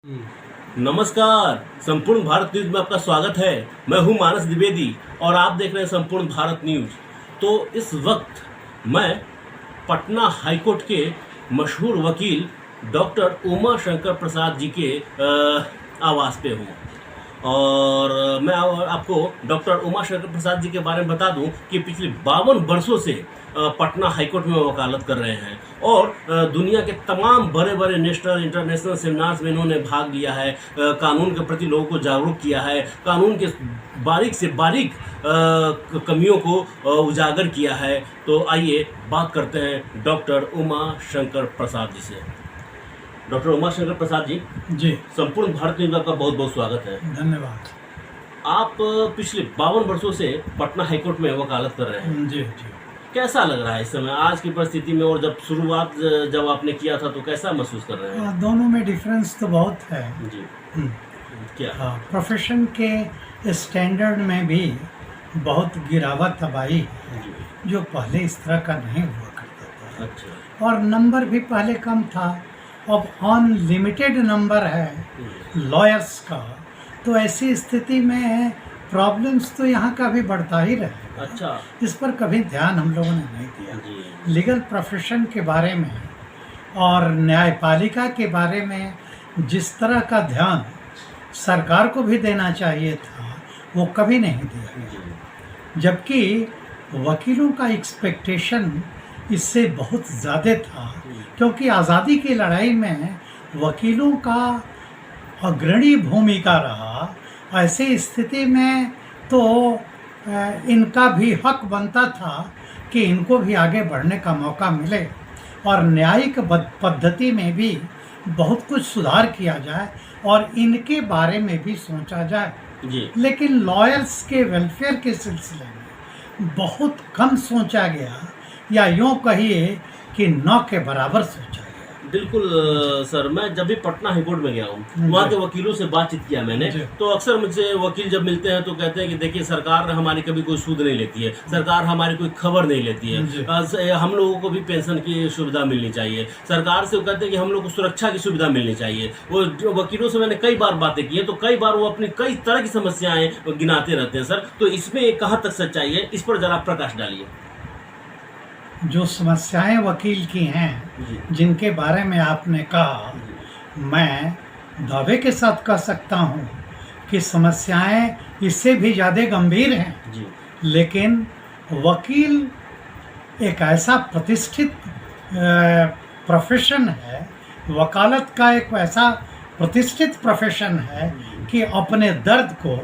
नमस्कार। संपूर्ण भारत न्यूज में आपका स्वागत है। मैं हूं मानस द्विवेदी और आप देख रहे हैं संपूर्ण भारत न्यूज। तो इस वक्त मैं पटना हाईकोर्ट के मशहूर वकील डॉक्टर उमा शंकर प्रसाद जी के आवास पे हूं और मैं आपको डॉक्टर उमा शंकर प्रसाद जी के बारे में बता दूं कि पिछले 52 वर्षों से पटना हाईकोर्ट में वकालत कर रहे हैं और दुनिया के तमाम बड़े बड़े नेशनल इंटरनेशनल सेमिनार्स में इन्होंने भाग लिया है। कानून के प्रति लोगों को जागरूक किया है, कानून के बारीक से बारीक कमियों को उजागर किया है। तो आइए बात करते हैं डॉक्टर उमा शंकर प्रसाद जी से। डॉक्टर उमा शंकर प्रसाद जी, संपूर्ण भारत न्यूज में आपका बहुत बहुत स्वागत है। धन्यवाद। आप पिछले 52 वर्षों से पटना हाईकोर्ट में वकालत कर रहे हैं। जी। कैसा लग रहा है इस समय आज की परिस्थिति में, और जब शुरुआत जब आपने किया था तो कैसा महसूस कर रहे हैं? दोनों में डिफरेंस तो बहुत है जी। हम्म। क्या? प्रोफेशन के स्टैंडर्ड में भी बहुत गिरावट आई है, जो पहले इस तरह का नहीं हुआ करता था। अच्छा। और नंबर भी पहले कम था, अब अनलिमिटेड नंबर है लॉयर्स का। तो ऐसी स्थिति में प्रॉब्लम्स तो यहाँ का भी बढ़ता ही रहे। अच्छा। इस पर कभी ध्यान हम लोगों ने नहीं दिया। जी। लीगल प्रोफेशन के बारे में और न्यायपालिका के बारे में जिस तरह का ध्यान सरकार को भी देना चाहिए था, वो कभी नहीं दिया गया। जबकि वकीलों का एक्सपेक्टेशन इससे बहुत ज़्यादा था, क्योंकि आज़ादी की लड़ाई में वकीलों का अग्रणी भूमिका रहा। ऐसी स्थिति में तो इनका भी हक बनता था कि इनको भी आगे बढ़ने का मौका मिले और न्यायिक पद्धति में भी बहुत कुछ सुधार किया जाए और इनके बारे में भी सोचा जाए। जी। लेकिन लॉयर्स के वेलफेयर के सिलसिले में बहुत कम सोचा गया, या यूँ कहिए कि न के बराबर सोचा गया। बिल्कुल सर, मैं जब भी पटना हाईकोर्ट में गया हूँ, वहाँ के वकीलों से बातचीत किया मैंने, तो अक्सर मुझसे वकील जब मिलते हैं तो कहते हैं कि देखिए सरकार हमारी कभी कोई सूद नहीं लेती है, सरकार हमारी कोई खबर नहीं लेती है, हम लोगों को भी पेंशन की सुविधा मिलनी चाहिए। सरकार से वो कहते हैं कि हम लोग को सुरक्षा की सुविधा मिलनी चाहिए। वो वकीलों से मैंने कई बार बातें की हैं, तो कई बार वो अपनी कई तरह की समस्याएं गिनाते रहते हैं सर। तो इसमें कहाँ तक सच्चाई है, इस पर जरा प्रकाश डालिए। जो समस्याएं वकील की हैं, जिनके बारे में आपने कहा, मैं दावे के साथ कह सकता हूं कि समस्याएं इससे भी ज़्यादा गंभीर हैं। जी। लेकिन वकील एक ऐसा प्रतिष्ठित प्रोफेशन है, वकालत का एक ऐसा प्रतिष्ठित प्रोफेशन है कि अपने दर्द को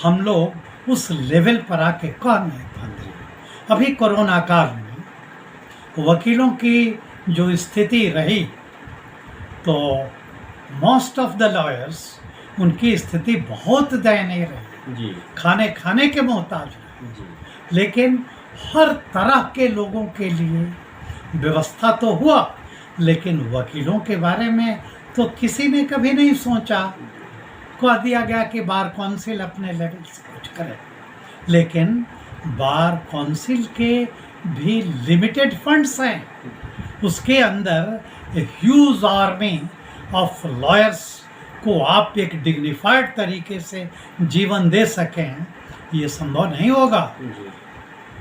हम लोग उस लेवल पर आके कह नहीं पाते। अभी कोरोना काल में वकीलों की जो स्थिति रही, तो मोस्ट ऑफ द लॉयर्स, उनकी स्थिति बहुत दयनीय रही। जी। खाने के मोहताज रहे। लेकिन हर तरह के लोगों के लिए व्यवस्था तो हुआ, लेकिन वकीलों के बारे में तो किसी ने कभी नहीं सोचा। कह दिया गया कि बार काउंसिल अपने लेवल से कुछ करे, लेकिन बार काउंसिल के भी लिमिटेड फंड्स हैं। उसके अंदर ह्यूज आर्मी ऑफ लॉयर्स को आप एक डिग्निफाइड तरीके से जीवन दे सकें, ये संभव नहीं होगा।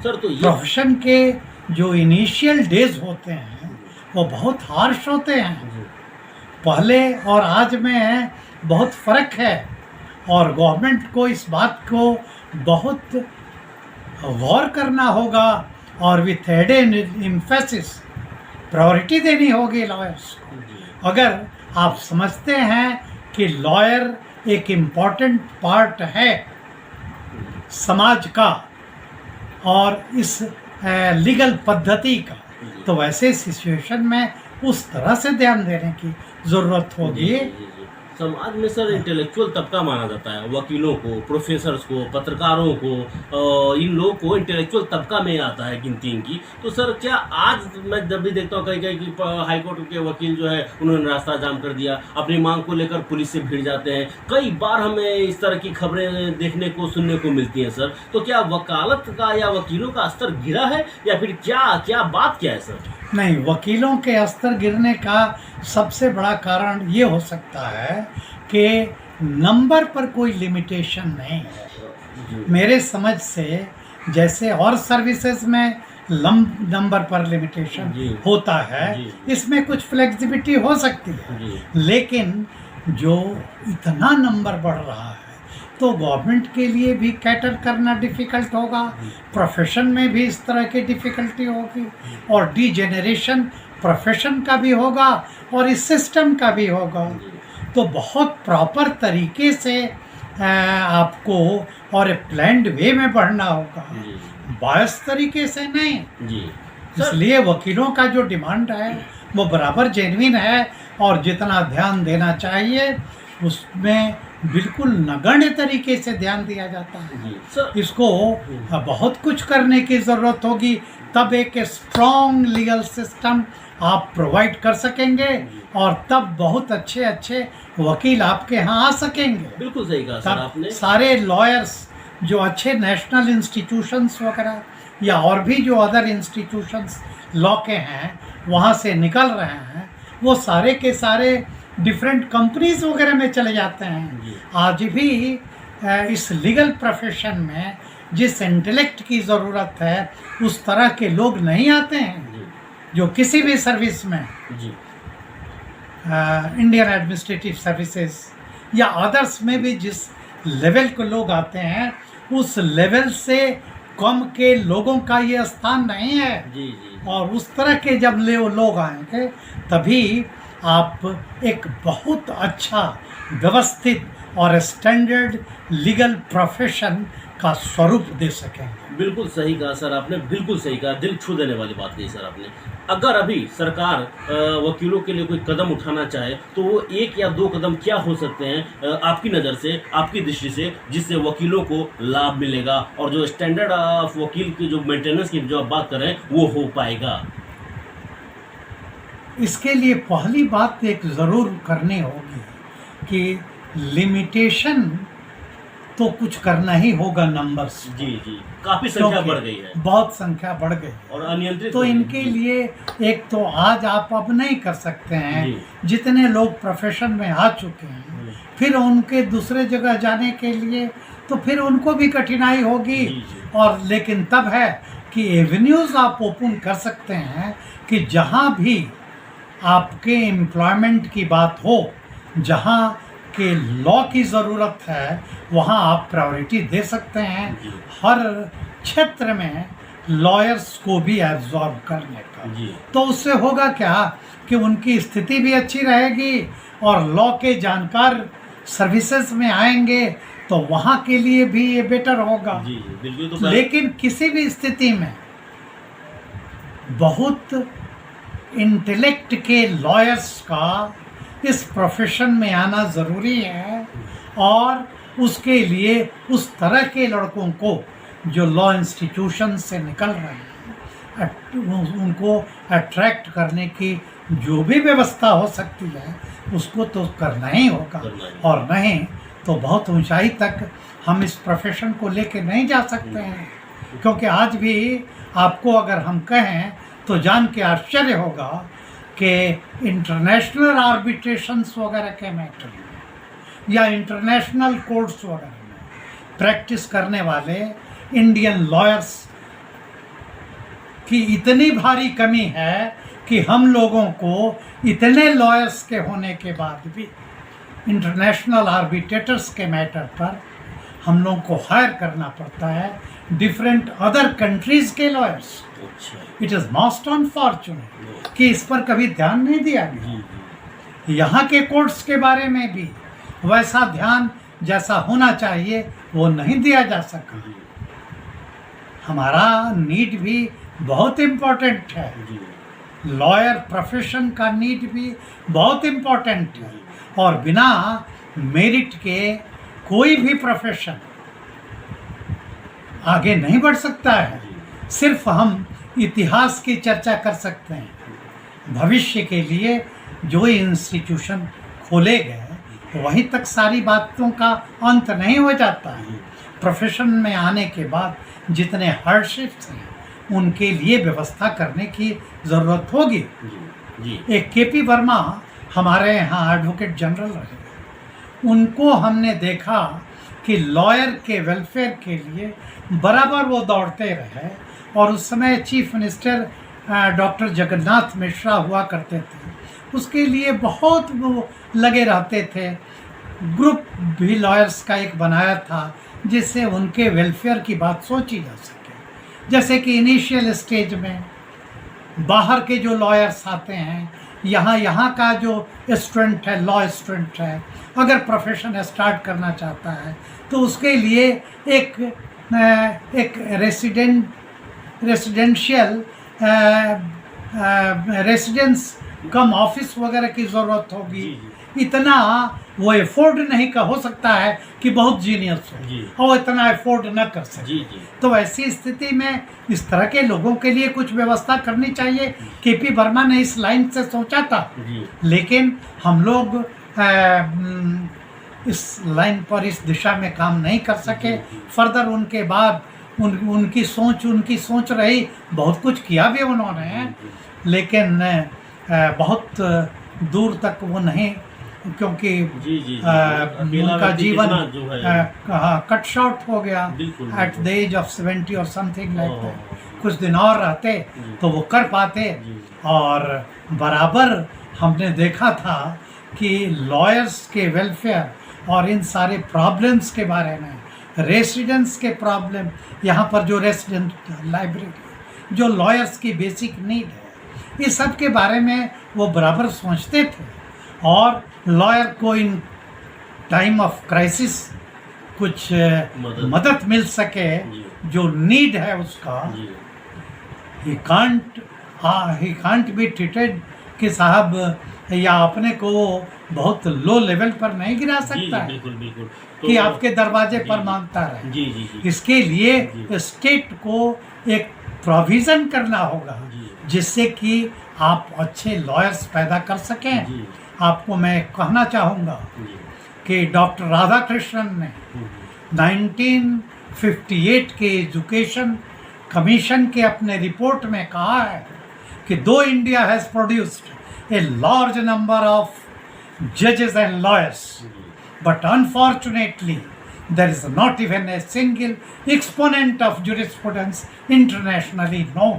सर, तो ये प्रोफेशन के जो इनिशियल डेज होते हैं वो बहुत हार्श होते हैं। पहले और आज में बहुत फ़र्क है और गवर्नमेंट को इस बात को बहुत गौर करना होगा और विथ एडेड एम्फेसिस प्रायोरिटी देनी होगी लॉयर्स को। अगर आप समझते हैं कि लॉयर एक इम्पॉर्टेंट पार्ट है समाज का और इस लीगल पद्धति का, तो वैसे सिचुएशन में उस तरह से ध्यान देने की ज़रूरत होगी। समाज में सर इंटेलेक्चुअल तबका माना जाता है, वकीलों को, प्रोफेसर्स को, पत्रकारों को, इन लोगों को इंटेलेक्चुअल तबका में आता है गिनती इनकी। तो सर, क्या आज मैं जब भी देखता हूँ कहीं कहीं कि हाईकोर्ट के वकील जो है उन्होंने रास्ता जाम कर दिया, अपनी मांग को लेकर पुलिस से भिड़ जाते हैं। कई बार हमें इस तरह की खबरें देखने को, सुनने को मिलती हैं सर। तो क्या वकालत का या वकीलों का स्तर गिरा है, या फिर क्या बात क्या है सर? नहीं, वकीलों के स्तर गिरने का सबसे बड़ा कारण ये हो सकता है कि नंबर पर कोई लिमिटेशन नहीं है। जी मेरे समझ से जैसे और सर्विसेज में नंबर पर लिमिटेशन जी होता है, जी इसमें कुछ फ्लेक्सिबिलिटी हो सकती है, जी लेकिन जो इतना नंबर बढ़ रहा है तो गवर्नमेंट के लिए भी कैटर करना डिफ़िकल्ट होगा, प्रोफेशन में भी इस तरह की डिफ़िकल्टी होगी और डिजेनरेशन प्रोफेशन का भी होगा और इस सिस्टम का भी होगा। तो बहुत प्रॉपर तरीके से आपको और प्लान्ड वे में बढ़ना होगा, जी बायस तरीके से नहीं। जी सर इसलिए वकीलों का जो डिमांड है वो बराबर जेन्युइन है और जितना ध्यान देना चाहिए उसमें बिल्कुल नगण्य तरीके से ध्यान दिया जाता है। जी सर इसको बहुत कुछ करने की ज़रूरत होगी, तब एक स्ट्रॉन्ग लीगल सिस्टम आप प्रोवाइड कर सकेंगे और तब बहुत अच्छे अच्छे वकील आपके यहाँ आ सकेंगे। बिल्कुल सही कहा सर तब आपने। सारे लॉयर्स जो अच्छे नेशनल इंस्टीट्यूशंस वगैरह या और भी जो अदर इंस्टीट्यूशंस लॉ के हैं वहाँ से निकल रहे हैं, वो सारे के सारे डिफरेंट कंपनीज वगैरह में चले जाते हैं। जी आज भी इस लीगल प्रोफेशन में जिस इंटेलेक्ट की ज़रूरत है उस तरह के लोग नहीं आते हैं जी जो किसी भी सर्विस में, जी इंडियन एडमिनिस्ट्रेटिव सर्विसेज या अदर्स में भी जिस लेवल के लोग आते हैं उस लेवल से कम के लोगों का ये स्थान नहीं है। जी जी और उस तरह के जब लोग आएंगे तभी आप एक बहुत अच्छा व्यवस्थित और स्टैंडर्ड लीगल प्रोफेशन का स्वरूप दे सकेंगे। बिल्कुल सही कहा सर आपने, बिल्कुल सही कहा, दिल छू देने वाली बात कही सर आपने। अगर अभी सरकार वकीलों के लिए कोई कदम उठाना चाहे तो वो 1 या 2 कदम क्या हो सकते हैं आपकी नज़र से, आपकी दृष्टि से, जिससे वकीलों को लाभ मिलेगा और जो स्टैंडर्ड ऑफ वकील की जो मेंटेनेंस की जो आप बात कर रहे हैं वो हो पाएगा? इसके लिए पहली बात एक ज़रूर करनी होगी कि लिमिटेशन तो कुछ करना ही होगा नंबर्स, जी जी काफ़ी संख्या क्योंकि बढ़ गई है बहुत संख्या बढ़ गई है। और अनियंत्रित तो हो गई। इनके लिए एक तो आज आप अब नहीं कर सकते हैं, जी। जितने लोग प्रोफेशन में आ चुके हैं फिर उनके दूसरे जगह जाने के लिए तो फिर उनको भी कठिनाई होगी। जी, जी। और लेकिन तब है कि एवेन्यूज़ आप ओपन कर सकते हैं कि जहाँ भी आपके एम्प्लॉयमेंट की बात हो, जहाँ के लॉ की ज़रूरत है वहाँ आप प्रायोरिटी दे सकते हैं। जी। हर क्षेत्र में लॉयर्स को भी एब्जॉर्ब करने का। जी तो उससे होगा क्या कि उनकी स्थिति भी अच्छी रहेगी और लॉ के जानकार सर्विसेज में आएंगे तो वहाँ के लिए भी ये बेटर होगा। जी जी बिल्कुल। तो लेकिन किसी भी स्थिति में बहुत इंटेलेक्ट के लॉयर्स का इस प्रोफेशन में आना ज़रूरी है और उसके लिए उस तरह के लड़कों को जो लॉ इंस्टीट्यूशन से निकल रहे हैं उनको अट्रैक्ट करने की जो भी व्यवस्था हो सकती है उसको तो करना ही होगा। करना ही। और नहीं तो बहुत ऊंचाई तक हम इस प्रोफेशन को लेके नहीं जा सकते हैं, क्योंकि आज भी आपको अगर हम कहें तो जान के आश्चर्य होगा कि इंटरनेशनल आर्बिट्रेशंस वगैरह के मैटर में या इंटरनेशनल कोर्ट्स वगैरह में प्रैक्टिस करने वाले इंडियन लॉयर्स की इतनी भारी कमी है कि हम लोगों को इतने लॉयर्स के होने के बाद भी इंटरनेशनल आर्बिट्रेटर्स के मैटर पर हम लोगों को हायर करना पड़ता है डिफरेंट अदर कंट्रीज़ के लॉयर्स। अच्छा इट इज़ मोस्ट अनफॉर्चुनेट कि इस पर कभी ध्यान नहीं दिया गया। जी जी यहाँ के कोर्ट्स के बारे में भी वैसा ध्यान जैसा होना चाहिए वो नहीं दिया जा सका। जी हमारा नीड भी बहुत इम्पोर्टेंट है, जी लॉयर प्रोफेशन का नीड भी बहुत इम्पोर्टेंट है और बिना मेरिट के कोई भी प्रोफेशन आगे नहीं बढ़ सकता है। सिर्फ हम इतिहास की चर्चा कर सकते हैं, भविष्य के लिए जो इंस्टीट्यूशन खोले गए वहीं तक सारी बातों का अंत नहीं हो जाता है। प्रोफेशन में आने के बाद जितने हार्डशिप्स हैं उनके लिए व्यवस्था करने की ज़रूरत होगी। जी एक केपी वर्मा हमारे यहाँ एडवोकेट जनरल रहे, उनको हमने देखा कि लॉयर के वेलफेयर के लिए बराबर वो दौड़ते रहे, और उस समय chief minister doctor Jagannath Mishra हुआ करते थे, उसके लिए बहुत वो लगे रहते थे। ग्रुप भी लॉयर्स का एक बनाया था जिससे उनके वेलफेयर की बात सोची जा सके। जैसे कि इनिशियल स्टेज में बाहर के जो लॉयर्स आते हैं, यहाँ का जो स्टूडेंट है, लॉ स्टूडेंट है, अगर प्रोफेशन स्टार्ट करना चाहता है तो उसके लिए एक रेसिडेंशियल रेसिडेंस कम ऑफिस वगैरह की ज़रूरत होगी। इतना वो अफोर्ड नहीं कर हो सकता है कि बहुत जीनियस हो और इतना अफोर्ड न कर सके। तो ऐसी स्थिति में इस तरह के लोगों के लिए कुछ व्यवस्था करनी चाहिए। केपी वर्मा ने इस लाइन से सोचा था, लेकिन हम लोग इस लाइन पर, इस दिशा में काम नहीं कर सके। फर्दर उनके बाद उनकी सोच रही, बहुत कुछ किया भी उन्होंने, लेकिन बहुत दूर तक वो नहीं, क्योंकि उनका जीवन कट शॉर्ट हो गया एट द एज ऑफ 70 और समथिंग लाइक दैट। कुछ दिन और रहते तो वो कर पाते। और बराबर हमने देखा था कि लॉयर्स के वेलफेयर और इन सारे प्रॉब्लम्स के बारे में, रेसिडेंट्स के प्रॉब्लम, यहाँ पर जो रेसिडेंट लाइब्रेरी, जो लॉयर्स की बेसिक नीड है, इस सब के बारे में वो बराबर सोचते थे। और लॉयर को इन टाइम ऑफ क्राइसिस कुछ मदद मिल सके, जो नीड है उसका, ही कांट बी ट्रीटेड कि साहब या अपने को बहुत लो लेवल पर नहीं गिरा सकता है कि आपके दरवाजे पर मांगता रहे। इसके लिए स्टेट को एक प्रोविज़न करना होगा जिससे कि आप अच्छे लॉयर्स पैदा कर सकें। आपको मैं कहना चाहूँगा कि डॉक्टर राधाकृष्णन ने 1958 के एजुकेशन कमीशन के अपने रिपोर्ट में कहा है कि दो India has produced a large number of judges and lawyers, but unfortunately there is not even a single exponent of jurisprudence internationally known,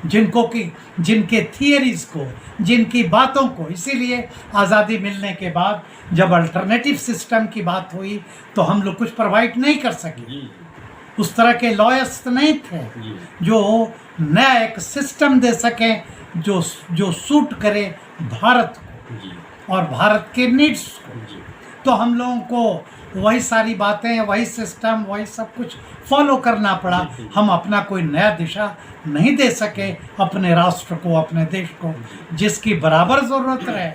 जिनके थियरीज को, जिनकी बातों को, इसीलिए आज़ादी मिलने के बाद जब अल्टरनेटिव सिस्टम की बात हुई तो हम लोग कुछ प्रोवाइड नहीं कर सके। उस तरह के लॉयर्स नहीं थे जो नया एक सिस्टम दे सकें जो सूट करे भारत को और भारत के नीड्स को। तो हम लोगों को वही सारी बातें, वही सिस्टम, वही सब कुछ फॉलो करना पड़ा। हम अपना कोई नया दिशा नहीं दे सके अपने राष्ट्र को, अपने देश को, जिसकी बराबर ज़रूरत रहे।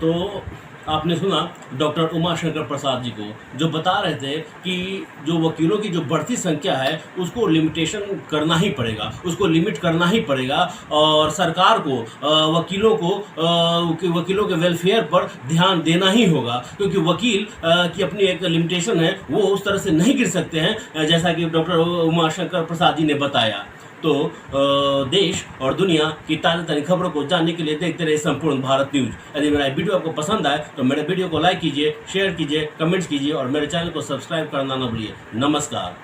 तो आपने सुना डॉक्टर उमाशंकर प्रसाद जी को, जो बता रहे थे कि जो वकीलों की जो बढ़ती संख्या है उसको लिमिटेशन करना ही पड़ेगा, उसको लिमिट करना ही पड़ेगा, और सरकार को वकीलों के वेलफेयर पर ध्यान देना ही होगा, क्योंकि वकील की अपनी एक लिमिटेशन है, वो उस तरह से नहीं गिर सकते हैं जैसा कि डॉक्टर उमाशंकर प्रसाद जी ने बताया। तो देश और दुनिया की ताज़ा तरीन खबरों को जानने के लिए देखते रहिए संपूर्ण भारत न्यूज़। यदि मेरा वीडियो आपको पसंद आए तो मेरे वीडियो को लाइक कीजिए, शेयर कीजिए, कमेंट्स कीजिए और मेरे चैनल को सब्सक्राइब करना न भूलिए। नमस्कार।